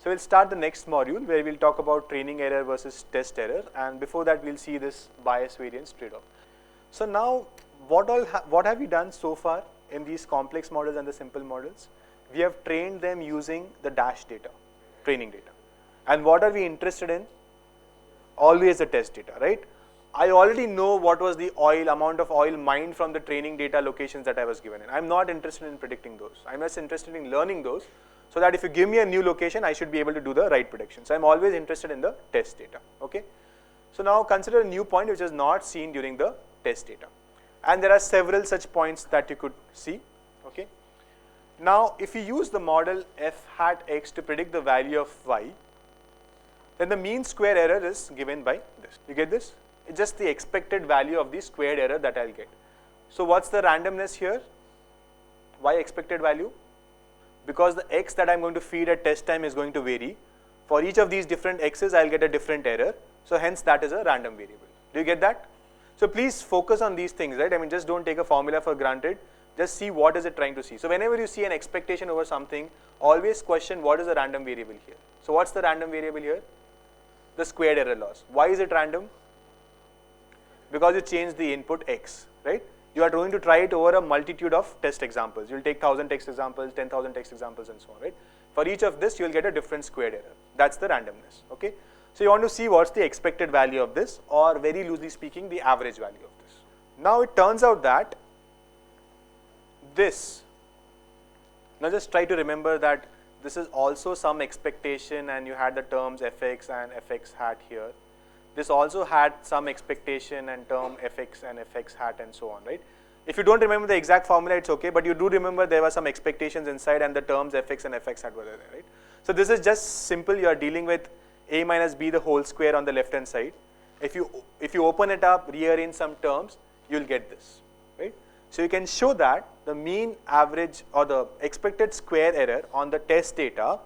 So we'll start the next module where we'll talk about training error versus test error, and before that we'll see this bias variance trade-off. So now what have we done so far in these complex models and the simple models? We have trained them using the dash data, training data. And what are we interested in? Always the test data, right? I already know what was the amount of oil mined from the training data locations that I was given in. I'm not interested in predicting those. I'm just interested in learning those so that if you give me a new location, I should be able to do the right prediction. So I'm always interested in the test data, okay? So now consider a new point which is not seen during the test data. And there are several such points that you could see, okay? Now, if you use the model f hat x to predict the value of y, then the mean square error is given by this. You get this? It's just the expected value of the squared error that I'll get. So what's the randomness here? Why expected value? Because the x that I'm going to feed at test time is going to vary. For each of these different x's, I'll get a different error. So hence that is a random variable. Do you get that? So please focus on these things, right? I mean, just don't take a formula for granted. Just see what is it trying to see. So whenever you see an expectation over something, always question what is the random variable here. So what's the random variable here? The squared error loss. Why is it random? Because you change the input x, right? You are going to try it over a multitude of test examples. You'll take 1,000 test examples, 10,000 test examples, and so on, right? For each of this, you'll get a different squared error. That's the randomness, okay? So you want to see what's the expected value of this, or very loosely speaking, the average value of this. Now it turns out that this, now just try to remember that this is also some expectation, and you had the terms fx and fx hat here. This also had some expectation and term fx and fx hat and so on, right? If you don't remember the exact formula, it's okay, but you do remember there were some expectations inside and the terms fx and fx hat were there, right? So this is just simple. You are dealing with a minus b the whole square on the left hand side. If you open it up, rearrange some terms, you'll get this, right? So you can show that the mean average or the expected square error on the test data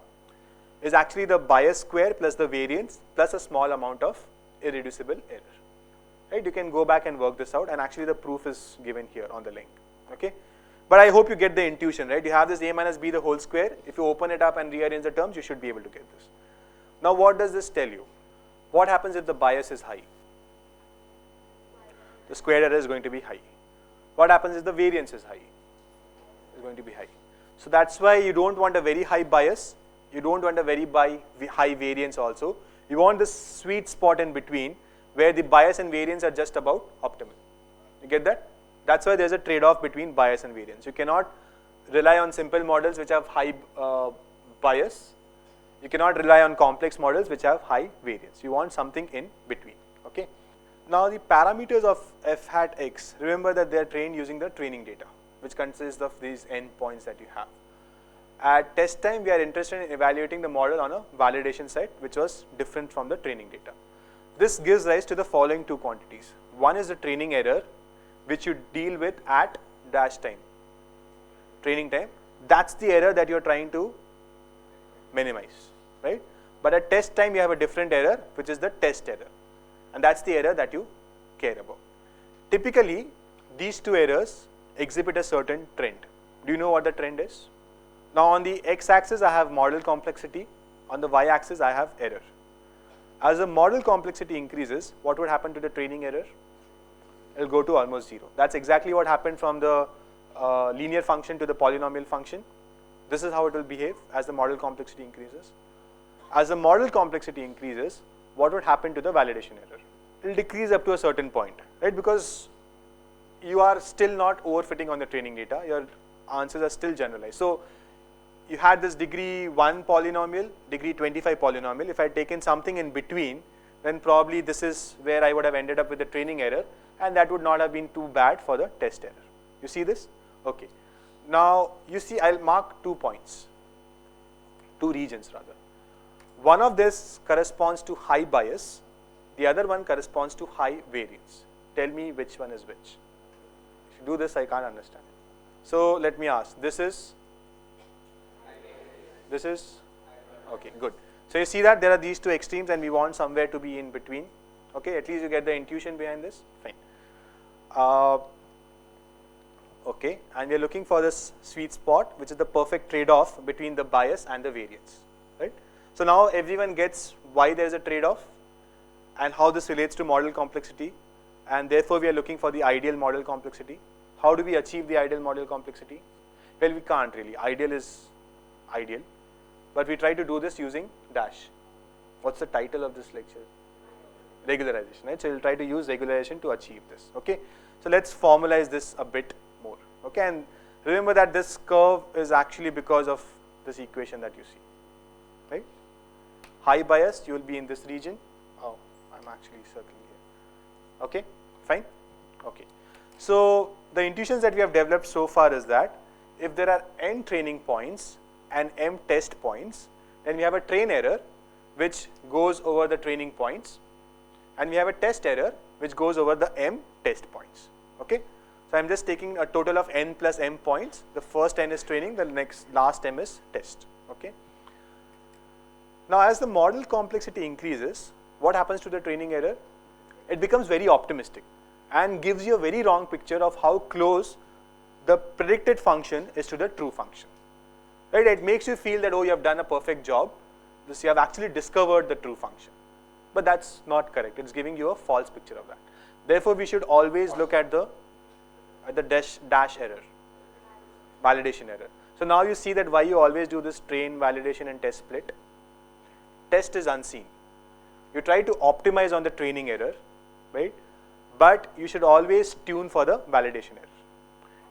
is actually the bias square plus the variance plus a small amount of irreducible error, right? You can go back and work this out, and actually the proof is given here on the link, okay? But I hope you get the intuition, right? You have this a minus b the whole square. If you open it up and rearrange the terms, you should be able to get this. Now what does this tell you? What happens if the bias is high? The squared error is going to be high. What happens if the variance is high? It's going to be high. So that's why you don't want a very high bias. You don't want a very high variance also. You want this sweet spot in between where the bias and variance are just about optimal. You get that? That's why there's a trade-off between bias and variance. You cannot rely on simple models which have high bias. You cannot rely on complex models which have high variance. You want something in between, okay? Now the parameters of f hat x, remember that they are trained using the training data, which consists of these endpoints that you have. At test time, we are interested in evaluating the model on a validation set, which was different from the training data. This gives rise to the following two quantities. One is the training error, which you deal with at dash time, training time. That's the error that you're trying to minimize, right? But at test time, you have a different error, which is the test error. And that's the error that you care about. Typically, these two errors exhibit a certain trend. Do you know what the trend is? Now on the x-axis, I have model complexity. On the y-axis, I have error. As the model complexity increases, what would happen to the training error? It will go to almost zero. That's exactly what happened from the linear function to the polynomial function. This is how it will behave as the model complexity increases. As the model complexity increases, what would happen to the validation error? It will decrease up to a certain point, right? Because you are still not overfitting on the training data. Your answers are still generalized. So you had this degree 1 polynomial, degree 25 polynomial. If I had taken something in between, then probably this is where I would have ended up with the training error, and that would not have been too bad for the test error. You see this? Okay. Now you see, I'll mark 2 points, 2 regions rather. One of this corresponds to high bias, the other one corresponds to high variance. Tell me which one is which. If you do this, I can't understand. So let me ask, this is, okay, good. So you see that there are these 2 extremes and we want somewhere to be in between. Okay, at least you get the intuition behind this, fine. Okay, and we are looking for this sweet spot, which is the perfect trade-off between the bias and the variance, right? So now everyone gets why there is a trade-off and how this relates to model complexity, and therefore we are looking for the ideal model complexity. How do we achieve the ideal model complexity? Well, we can't really. Ideal is ideal, but we try to do this using dash. What's the title of this lecture? Regularization, right? So we'll try to use regularization to achieve this, okay? So let's formalize this a bit more, okay? And remember that this curve is actually because of this equation that you see, right? High bias, you will be in this region. Oh, I'm actually circling here. Okay, fine? Okay. So the intuitions that we have developed so far is that if there are n training points and m test points, then we have a train error which goes over the training points, and we have a test error which goes over the m test points, okay? So I'm just taking a total of n plus m points. The first n is training, the last m is test, okay? Now as the model complexity increases, what happens to the training error? It becomes very optimistic and gives you a very wrong picture of how close the predicted function is to the true function, right? It makes you feel that, oh, you have done a perfect job, this you have actually discovered the true function. But that's not correct. It's giving you a false picture of that. Therefore, we should always look at the dash error, validation error. So now you see that why you always do this train, validation and test split. Test is unseen. You try to optimize on the training error, right? But you should always tune for the validation error.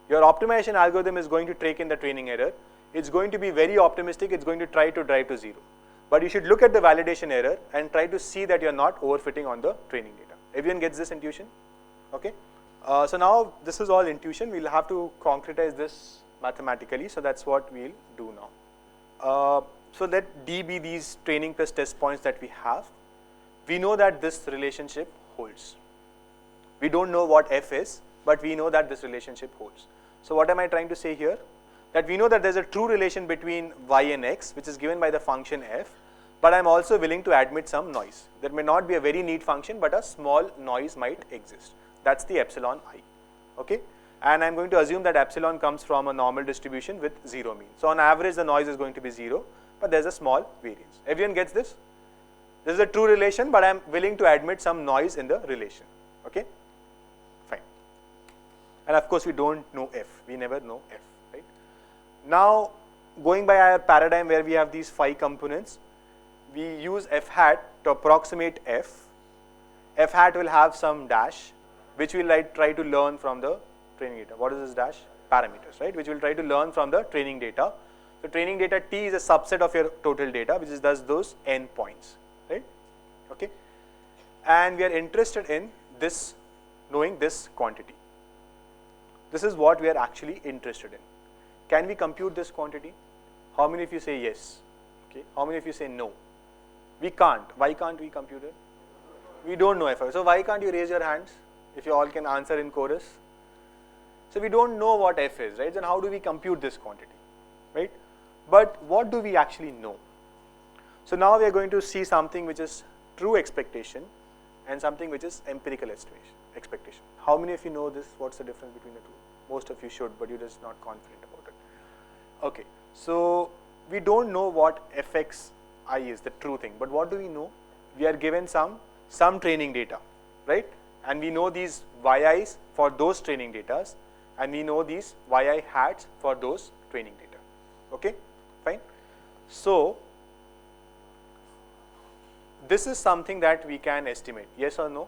Your optimization algorithm is going to take in the training error. It's going to be very optimistic. It's going to try to drive to 0. But you should look at the validation error and try to see that you're not overfitting on the training data. Everyone gets this intuition? Okay. So now this is all intuition. We'll have to concretize this mathematically. So that's what we'll do now. So let D be these training plus test points that we have. We know that this relationship holds. We don't know what F is, but we know that this relationship holds. So what am I trying to say here? That we know that there's a true relation between y and x, which is given by the function f, but I'm also willing to admit some noise. There may not be a very neat function, but a small noise might exist. That's the epsilon I, okay? And I'm going to assume that epsilon comes from a normal distribution with 0 mean. So on average, the noise is going to be 0, but there's a small variance. Everyone gets this? This is a true relation, but I'm willing to admit some noise in the relation, okay? Fine. And of course, we don't know f. We never know f. Now, going by our paradigm where we have these 5 components, we use f hat to approximate f. F hat will have some dash, which we'll try to learn from the training data. What is this dash? Parameters, right? Which we'll try to learn from the training data. So training data T is a subset of your total data, which is thus those n points, right? Okay. And we are interested in this, knowing this quantity. This is what we are actually interested in. Can we compute this quantity? How many of you say yes? Okay. How many of you say no? We can't. Why can't we compute it? We don't know f. So why can't you raise your hands if you all can answer in chorus? So we don't know what f is, right? Then how do we compute this quantity, right? But what do we actually know? So now we are going to see something which is true expectation and something which is empirical expectation. How many of you know this? What's the difference between the two? Most of you should, but you're just not confident about it. Okay, so we don't know what fxi is, the true thing, but what do we know? We are given some training data, right? And we know these yi's for those training data, and we know these yi hats for those training data. Okay, fine. So this is something that we can estimate, yes or no?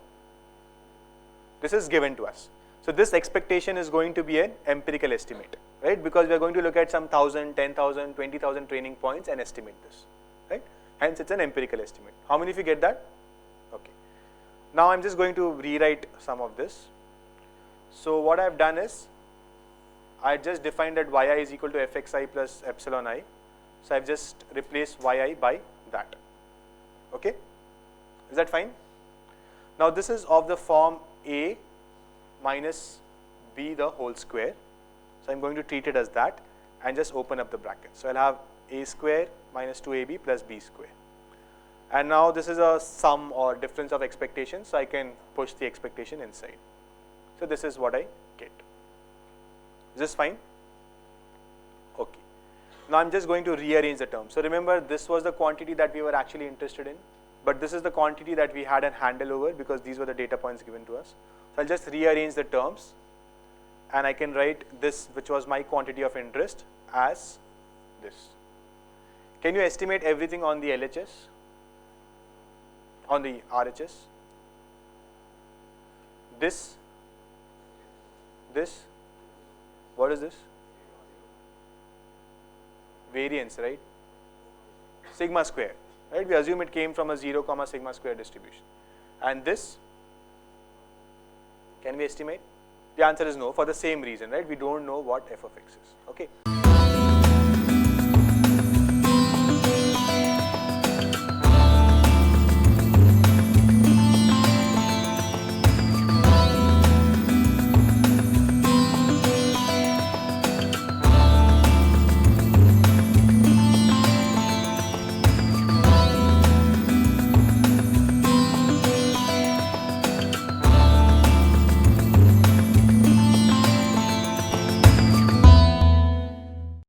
This is given to us. So this expectation is going to be an empirical estimate, right? Because we are going to look at some 1,000, 10,000, 20,000 training points and estimate this, right? Hence, it's an empirical estimate. How many of you get that? Okay. Now, I'm just going to rewrite some of this. So what I've done is, I just defined that yi is equal to fxi plus epsilon I. So I've just replaced yi by that. Okay? Is that fine? Now, this is of the form a minus b the whole square. So I'm going to treat it as that and just open up the bracket. So I'll have a square minus 2ab plus b square. And now this is a sum or difference of expectations, so I can push the expectation inside. So this is what I get. Is this fine? Okay. Now I'm just going to rearrange the terms. So remember, this was the quantity that we were actually interested in, but this is the quantity that we had a handle over because these were the data points given to us. So I'll just rearrange the terms, and I can write this, which was my quantity of interest, as this. Can you estimate everything on the LHS? On the RHS? This, what is this? Variance, right? Sigma square, right? We assume it came from a 0, sigma square distribution. And this, can we estimate? The answer is no, for the same reason, right? We don't know what f of x is, okay?